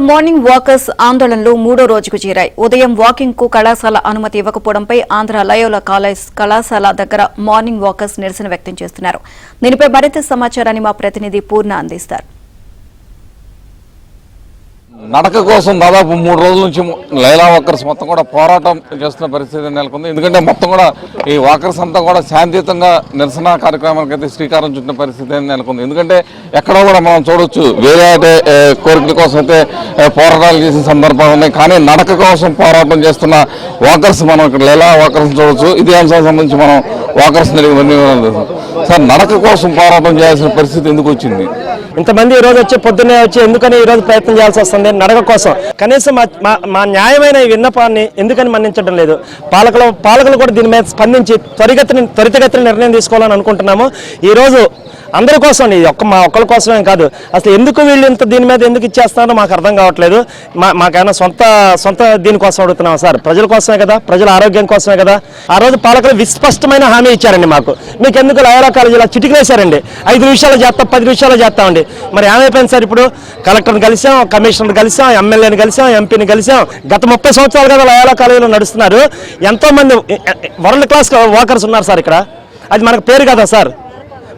Morning walkers ఆందోళనలు మూడో రోజుకు చేరాయి. ఉదయం వాకింగ్ కు కళాశాల అనుమతి ఇవ్వకపోవడంపై ఆంధ్ర లయోలా కాలేజ్ కళాశాల దగ్గర మార్నింగ్ వాకర్స్ నిరసన వ్యక్తం చేస్తున్నారు. దీనిపై మరింత సమాచారాన్ని మా ప్రతినిధి పూర్ణ అందిస్తారు. నడక కోసం దాదాపు 3 రోజుల నుంచి లైలా వాకర్స్ మొత్తం కూడా పోరాటం చేస్తున్న పరిస్థితి నెలకొంది. ఎందుకంటే మొత్తం కూడా ఈ వాకర్స్ అంతా కూడా శాంతియుతంగా నిరసన కార్యక్రమానికి అయితే శ్రీకారం చుట్టిన పరిస్థితి నెలకొంది. ఎందుకంటే ఎక్కడో కూడా మనం చూడొచ్చు వేరే కోరికల కోసం అయితే పోరాటాలు చేసిన సందర్భాలు ఉన్నాయి. కానీ నడక కోసం పోరాటం చేస్తున్న వాకర్స్ మనం ఇక్కడ లైలా వాకర్స్ చూడొచ్చు. ఇదే అంశానికి సంబంధించి మనం వాకర్స్ సార్, నడక కోసం పోరాటం చేయాల్సిన పరిస్థితి ఎందుకు వచ్చింది? ఇంతమంది ఈ రోజు వచ్చి పొద్దున్నే వచ్చి ఎందుకని ఈ రోజు ప్రయత్నం చేయాల్సి వస్తుంది? నడక కోసం. కనీసం మా న్యాయమైన ఈ విన్నపాన్ని ఎందుకని మన్నించడం లేదు? పాలకులు కూడా దీని మీద స్పందించి త్వరితగతిన నిర్ణయం తీసుకోవాలని అనుకుంటున్నాము. ఈ రోజు అందరి కోసం అండి, మా ఒక్కరి కోసమే కాదు. అసలు ఎందుకు వీళ్ళు ఇంత దీని మీద ఎందుకు ఇచ్చేస్తున్నారో మాకు అర్థం కావట్లేదు. మాకైనా సొంత దీనికోసం అడుగుతున్నాం సార్. ప్రజల కోసమే కదా, ప్రజల ఆరోగ్యం కోసమే కదా. ఆ రోజు పాలకులు విస్పష్టమైన హామీ ఇచ్చారండి మాకు. మీకు ఎందుకు లయోలా కాలేజీలో చిటికలేశారండి, 5 నిమిషాలు చేస్తాం, 10 నిమిషాలు చేస్తామండి. మరి ఏమైపోయింది సార్? ఇప్పుడు కలెక్టర్ని కలిసాం, కమిషనర్ని కలిసాం, ఎమ్మెల్యేని కలిసాం, ఎంపీని కలిసాం. గత 30 సంవత్సరాలు కదా లయోలా కాలేజీలో నడుస్తున్నారు. ఎంతో మంది వరల్డ్ క్లాస్ వాకర్స్ ఉన్నారు సార్ ఇక్కడ. అది మనకు పేరు కదా సార్,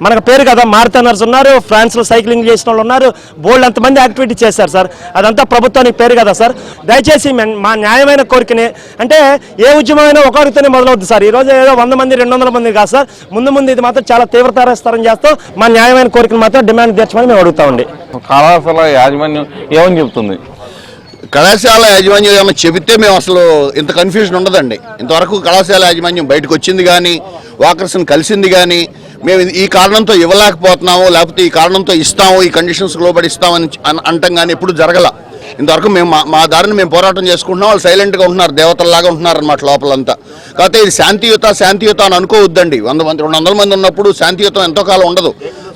మనకు పేరు కదా. మారథానర్స్ ఉన్నారు, ఫ్రాన్స్లో సైక్లింగ్ చేసిన వాళ్ళు ఉన్నారు, బోల్డ్ అంతమంది యాక్టివిటీ చేశారు సార్. అదంతా ప్రభుత్వానికి పేరు కదా సార్. దయచేసి మా న్యాయమైన కోరికని, అంటే ఏ ఉద్యమమైనా ఒకరితోనే మొదలవుద్ది సార్. ఈరోజు ఏదో 100 మంది 200 మంది కాదు సార్. ముందు ఇది మాత్రం చాలా తీవ్రతరస్తరం చేస్తాం. మా న్యాయమైన కోరికను మాత్రం డిమాండ్ తీర్చమని మేము అడుగుతామండి. కళాశాల యాజమాన్యం ఏమని చెప్తుంది? కళాశాల యాజమాన్యం ఏమైనా చెబితే మేము అసలు ఇంత కన్ఫ్యూజన్ ఉండదండి. ఇంతవరకు కళాశాల యాజమాన్యం బయటకు వచ్చింది కానీ, వాకర్స్ని కలిసింది కానీ, మేము ఈ కారణంతో ఇవ్వలేకపోతున్నాము, లేకపోతే ఈ కారణంతో ఇస్తాము, ఈ కండిషన్స్ లోబడి ఇస్తామని అంటాం కానీ ఎప్పుడు జరగల. ఇంతవరకు మేము మా దారిని మేము పోరాటం చేసుకుంటున్నాం. వాళ్ళు సైలెంట్గా ఉంటున్నారు, దేవతల్లాగా ఉంటున్నారు అన్నమాట లోపలంతా. కాకపోతే ఇది శాంతియుత అని అనుకోవద్దండి. 100 మంది 200 మంది ఉన్నప్పుడు శాంతియుతం ఎంతో కాలం ఉండదు.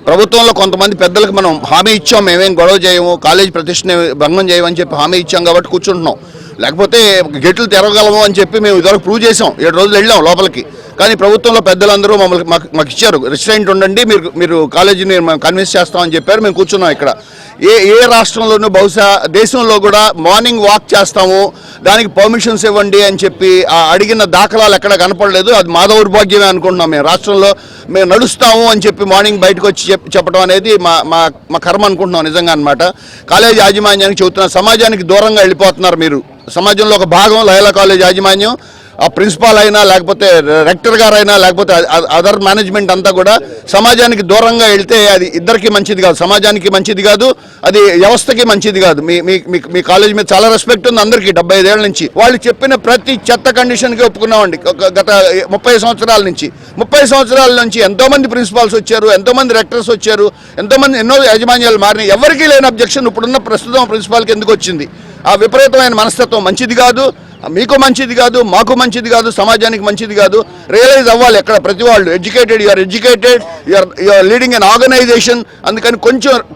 ప్రభుత్వంలో కొంతమంది పెద్దలకు మనం హామీ ఇచ్చాం, మేమేం గొడవ చేయము, కాలేజ్ ప్రతిష్టని భంగం చేయమని చెప్పి హామీ ఇచ్చాం కాబట్టి కూర్చుంటున్నాం. లేకపోతే గేట్లు తెరవగలము అని చెప్పి మేము ఇదివరకు ప్రూవ్ చేసాం. 7 రోజులు వెళ్ళాం లోపలికి. కానీ ప్రభుత్వంలో పెద్దలందరూ మాకు ఇచ్చారు, రెస్టారెంట్ ఉండండి, మీరు కాలేజీని కన్విన్స్ చేస్తామని చెప్పారు. మేము కూర్చున్నాం ఇక్కడ. ఏ రాష్ట్రంలోనూ బహుశా దేశంలో కూడా మార్నింగ్ వాక్ చేస్తాము, దానికి పర్మిషన్స్ ఇవ్వండి అని చెప్పి అడిగిన దాఖలాలు ఎక్కడ కనపడలేదు. అది మా దౌర్భాగ్యమే అనుకుంటున్నాం. మేము రాష్ట్రంలో మేము నడుస్తాము అని చెప్పి మార్నింగ్ బయటకు వచ్చి చెప్పడం అనేది మా కర్మ అనుకుంటున్నాం నిజంగా అనమాట. కాలేజీ యాజమాన్యానికి చెబుతున్న, సమాజానికి దూరంగా వెళ్ళిపోతున్నారు మీరు. సమాజంలో ఒక భాగం లయోలా కాలేజ్ యాజమాన్యం, ఆ ప్రిన్సిపాల్ అయినా, లేకపోతే రెక్టర్ గారైనా, లేకపోతే అదర్ మేనేజ్మెంట్ అంతా కూడా సమాజానికి దూరంగా వెళ్తే అది ఇద్దరికి మంచిది కాదు, సమాజానికి మంచిది కాదు, అది వ్యవస్థకి మంచిది కాదు. మీ కాలేజ్ మీద చాలా రెస్పెక్ట్ ఉంది అందరికీ 75 ఏళ్ల నుంచి. వాళ్ళు చెప్పిన ప్రతి చెత్త కండిషన్కి ఒప్పుకున్నామండి. గత 30 సంవత్సరాల నుంచి 30 సంవత్సరాల నుంచి ఎంతోమంది ప్రిన్సిపాల్స్ వచ్చారు, ఎంతోమంది రెక్టర్స్ వచ్చారు, ఎన్నో యాజమాన్యాలు మారినాయి. ఎవరికీ లేని అబ్జెక్షన్ ఇప్పుడున్న ప్రస్తుతం ప్రిన్సిపాల్కి ఎందుకు వచ్చింది? ఆ విపరీతమైన మనస్తత్వం మంచిది కాదు, మీకు మంచిది కాదు, మాకు మంచిది కాదు, సమాజానికి మంచిది కాదు. రియలైజ్ అవ్వాలి ఎక్కడ ప్రతి వాళ్ళు. You are educated, you are leading an organization. అందుకని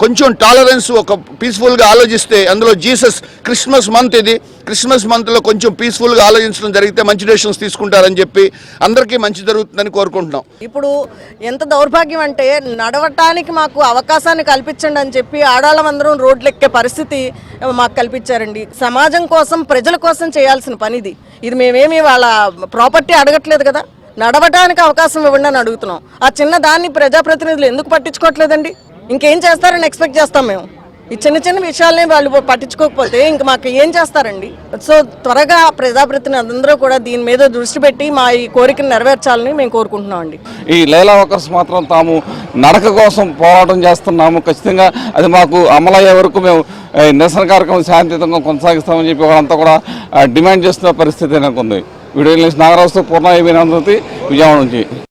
కొంచెం టాలరెన్స్, ఒక పీస్ఫుల్గా ఆలోచిస్తే, అందులో జీసస్ క్రిస్మస్ మంత్, ఇది క్రిస్మస్ మంత్లో కొంచెం పీస్ఫుల్గా ఆలోచించడం జరిగితే మంచి డెసిషన్స్ తీసుకుంటారని చెప్పి అందరికీ మంచి జరుగుతుందని కోరుకుంటున్నాం. ఇప్పుడు ఎంత దౌర్భాగ్యం అంటే, నడవటానికి మాకు అవకాశాన్ని కల్పించండి అని చెప్పి ఆడవాళ్ళందరం రోడ్లెక్కే పరిస్థితి మాకు కల్పించారండి. సమాజం కోసం, ప్రజల కోసం చేయాల్సిన పనిది. ఇది మేమేమి వాళ్ళ ప్రాపర్టీ అడగట్లేదు కదా, నడవటానికి అవకాశం ఇవ్వండి అని అడుగుతున్నాం. ఆ చిన్న దాన్ని ప్రజాప్రతినిధులు ఎందుకు పట్టించుకోవట్లేదండి? ఇంకేం చేస్తారని ఎక్స్పెక్ట్ చేస్తాం మేము? ఈ చిన్న విషయాలనే వాళ్ళు పట్టించుకోకపోతే ఇంక మాకు ఏం చేస్తారండి? సో త్వరగా ప్రజాప్రతినిధులందరూ కూడా దీని మీద దృష్టి పెట్టి మా ఈ కోరికను నెరవేర్చాలని మేము కోరుకుంటున్నాం అండి. ఈ లైలా వాకర్స్ మాత్రం తాము నడక కోసం పోరాటం చేస్తున్నాము, ఖచ్చితంగా అది మాకు అమలయ్యే వరకు మేము నిరసన కార్యక్రమం శాంతియుతంగా కొనసాగిస్తామని చెప్పి వాళ్ళంతా కూడా డిమాండ్ చేస్తున్న పరిస్థితి నాకు ఉంది. వీడియో నాగరాజుతో పూర్ణ విజయవాడ నుంచి.